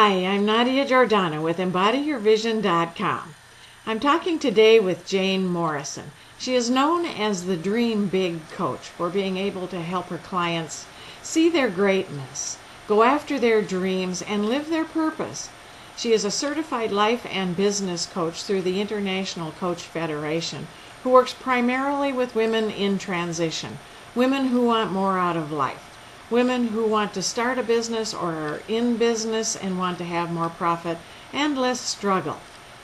Hi, I'm Nadia Giordano with EmbodyYourVision.com. I'm talking today with Jane Morrison. She is known as the Dream Big Coach for being able to help her clients see their greatness, go after their dreams, and live their purpose. She is a certified life and business coach through the International Coach Federation, who works primarily with women in transition, women who want more out of life. Women who want to start a business or are in business and want to have more profit and less struggle.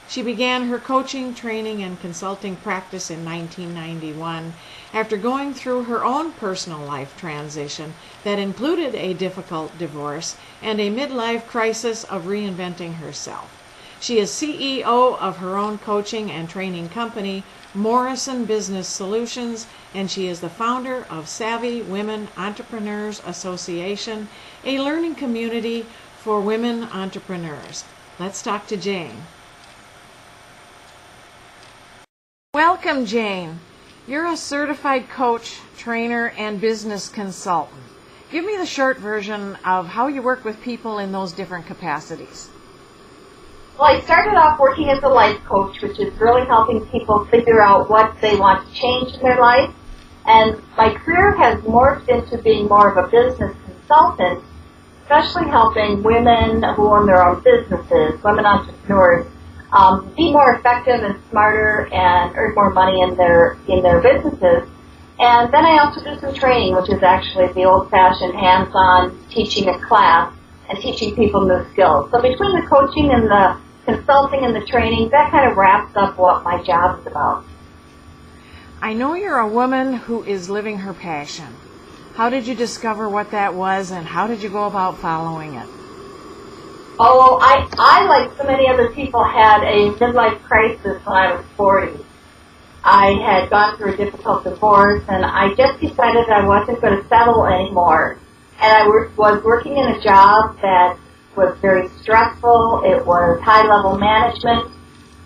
She began her coaching, training, and consulting practice in 1991 after going through her own personal life transition that included a difficult divorce and a midlife crisis of reinventing herself. She is CEO of her own coaching and training company, Morrison Business Solutions, and she is the founder of Savvy Women Entrepreneurs Association, a learning community for women entrepreneurs. Let's talk to Jane. Welcome, Jane. You're a certified coach, trainer, and business consultant. Give me the short version of how you work with people in those different capacities. Well, I started off working as a life coach, which is really helping people figure out what they want to change in their life. And my career has morphed into being more of a business consultant, especially helping women who own their own businesses, women entrepreneurs, be more effective and smarter and earn more money in their businesses. And then I also do some training, which is actually the old-fashioned hands-on teaching a class and teaching people new skills. So between the coaching and the consulting and the training, that kind of wraps up what my job is about. I know you're a woman who is living her passion. How did you discover what that was, and how did you go about following it? Oh, I like so many other people, had a midlife crisis when I was 40. I had gone through a difficult divorce, and I just decided I wasn't going to settle anymore. And I was working in a job that was very stressful. It was high-level management.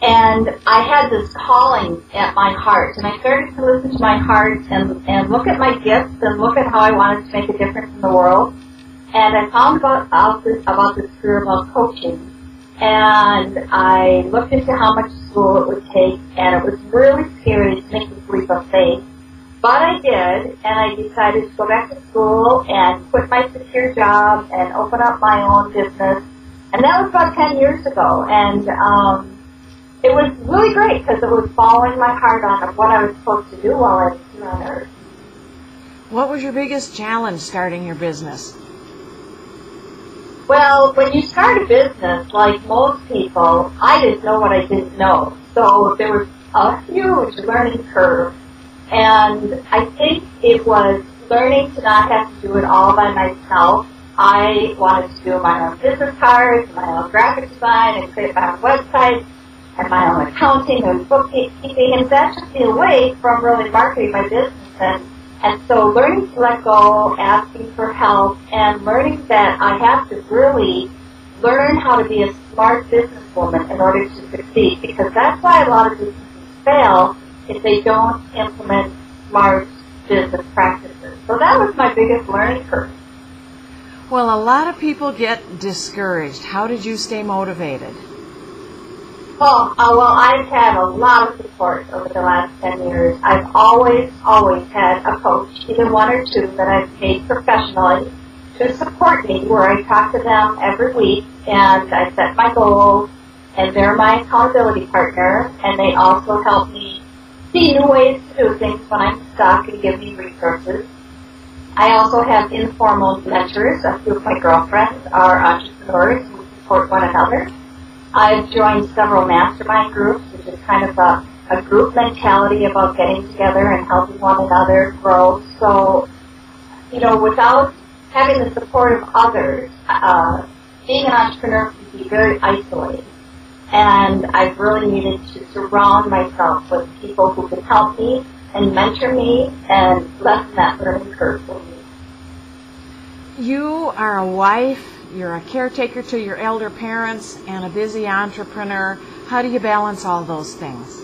And I had this calling at my heart. And I started to listen to my heart and look at my gifts and look at how I wanted to make a difference in the world. And I found about this career about coaching. And I looked into how much school it would take. And it was really scary to make this leap of faith. But I did, and I decided to go back to school and quit my secure job and open up my own business. And that was about 10 years ago. And it was really great because it was following my heart on what I was supposed to do while I was here on earth. What was your biggest challenge starting your business? Well, when you start a business, like most people, I didn't know what I didn't know. So there was a huge learning curve. And I think it was learning to not have to do it all by myself. I wanted to do my own business cards, my own graphic design, and create my own website, and my own accounting and bookkeeping, and that took me away from really marketing my business. And so learning to let go, asking for help, and learning that I have to really learn how to be a smart businesswoman in order to succeed, because that's why a lot of businesses fail if they don't implement smart business practices. So that was my biggest learning curve. Well, a lot of people get discouraged. How did you stay motivated? Well, I've had a lot of support over the last 10 years. I've always had a coach, either one or two, that I've paid professionally to support me, where I talk to them every week, and I set my goals, and they're my accountability partner, and they also help me see new ways to do things when I'm stuck and give me resources. I also have informal mentors. A few of my girlfriends are entrepreneurs who support one another. I've joined several mastermind groups, which is kind of a group mentality about getting together and helping one another grow. So, without having the support of others, being an entrepreneur can be very isolating. And I've really needed to surround myself with people who can help me and mentor me and lessen that learning curve for me. You are a wife, you're a caretaker to your elder parents, and a busy entrepreneur. How do you balance all those things?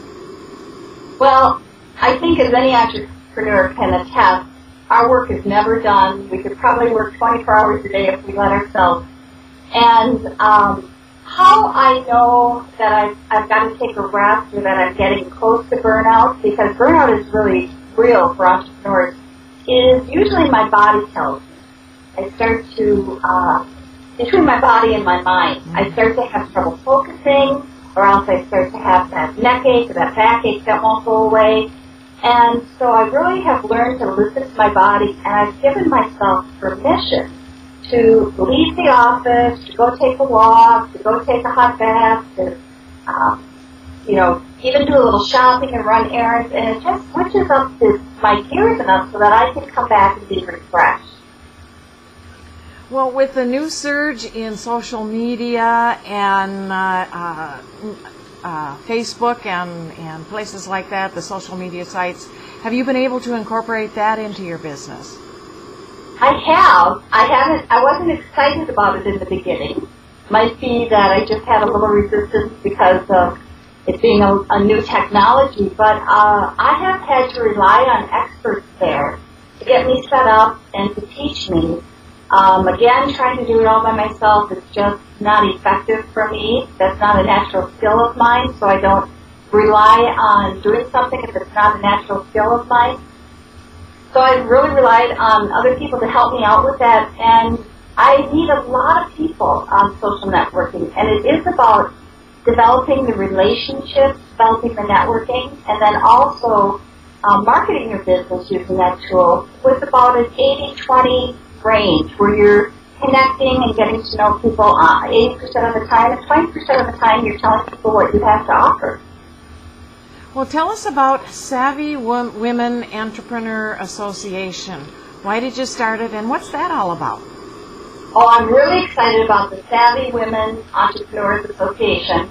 Well, I think as any entrepreneur can attest, our work is never done. We could probably work 24 hours a day if we let ourselves. And how I know that I've got to take a rest or that I'm getting close to burnout, because burnout is really real for entrepreneurs, is usually my body tells me. I start to, between my body and my mind, I start to have trouble focusing, or else I start to have that neck ache or that backache that won't go away. And so I really have learned to listen to my body, and I've given myself permission to leave the office, to go take a walk, to go take a hot bath, to, even do a little shopping and run errands, and it just switches up my gears enough so that I can come back and be refreshed. Well, with the new surge in social media and Facebook and places like that, the social media sites, have you been able to incorporate that into your business? I have. I wasn't excited about it in the beginning. Might be that I just had a little resistance because of it being a new technology, but I have had to rely on experts there to get me set up and to teach me. Again, trying to do it all by myself is just not effective for me. That's not a natural skill of mine, so I don't rely on doing something if it's not a natural skill of mine. So I really relied on other people to help me out with that, and I meet a lot of people on social networking, and it is about developing the relationships, developing the networking, and then also marketing your business using that tool with about an 80-20 range where you're connecting and getting to know people 80% of the time, and 20% of the time you're telling people what you have to offer. Well, tell us about Savvy Women Entrepreneur Association. Why did you start it, and what's that all about? Oh, I'm really excited about the Savvy Women Entrepreneurs Association.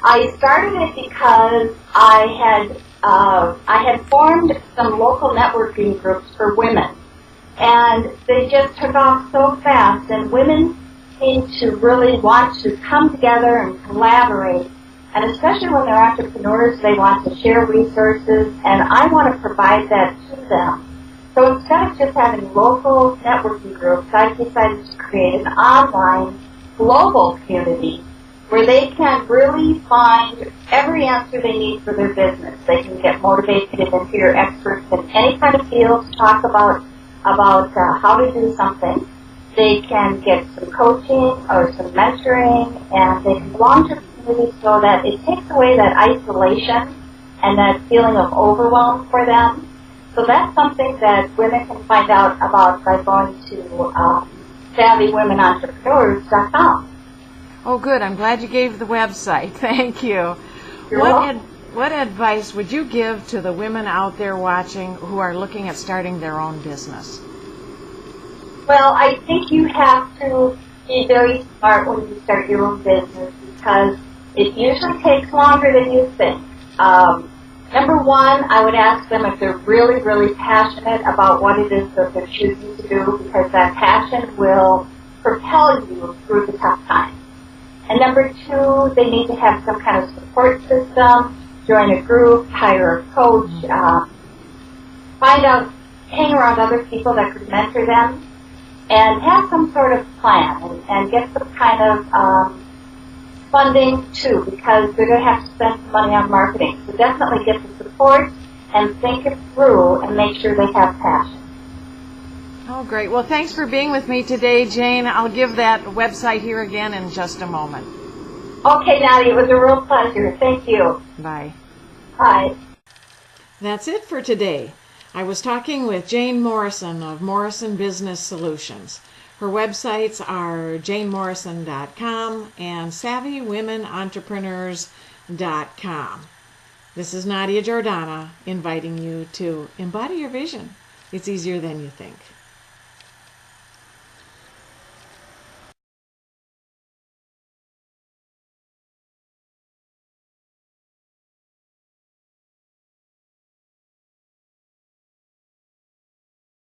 I started it because I had formed some local networking groups for women, and they just took off so fast, and women seem to really want to come together and collaborate. And especially when they're entrepreneurs, they want to share resources, and I want to provide that to them. So instead of just having local networking groups, I've decided to create an online global community where they can really find every answer they need for their business. They can get motivated and hear experts in any kind of field to talk about how to do something. They can get some coaching or some mentoring, and they can belong to the community so that it takes away that isolation and that feeling of overwhelm for them. So that's something that women can find out about by going to SavvyWomenEntrepreneurs.com. Oh, good. I'm glad you gave the website. Thank you. You're welcome. What advice would you give to the women out there watching who are looking at starting their own business? Well, I think you have to be very smart when you start your own business because it usually takes longer than you think. Number one, I would ask them if they're really, really passionate about what it is that they're choosing to do, because that passion will propel you through the tough times. And number two, they need to have some kind of support system, join a group, hire a coach, hang around other people that could mentor them, and have some sort of plan and get some kind of funding too, because they're going to have to spend some money on marketing. So definitely get the support and think it through and make sure they have passion. Oh, great. Well, thanks for being with me today, Jane. I'll give that website here again in just a moment. Okay, Nadia, it was a real pleasure. Thank you. Bye. Bye. That's it for today. I was talking with Jane Morrison of Morrison Business Solutions. Her websites are janemorrison.com and SavvyWomenEntrepreneurs.com. This is Nadia Jordana inviting you to embody your vision. It's easier than you think.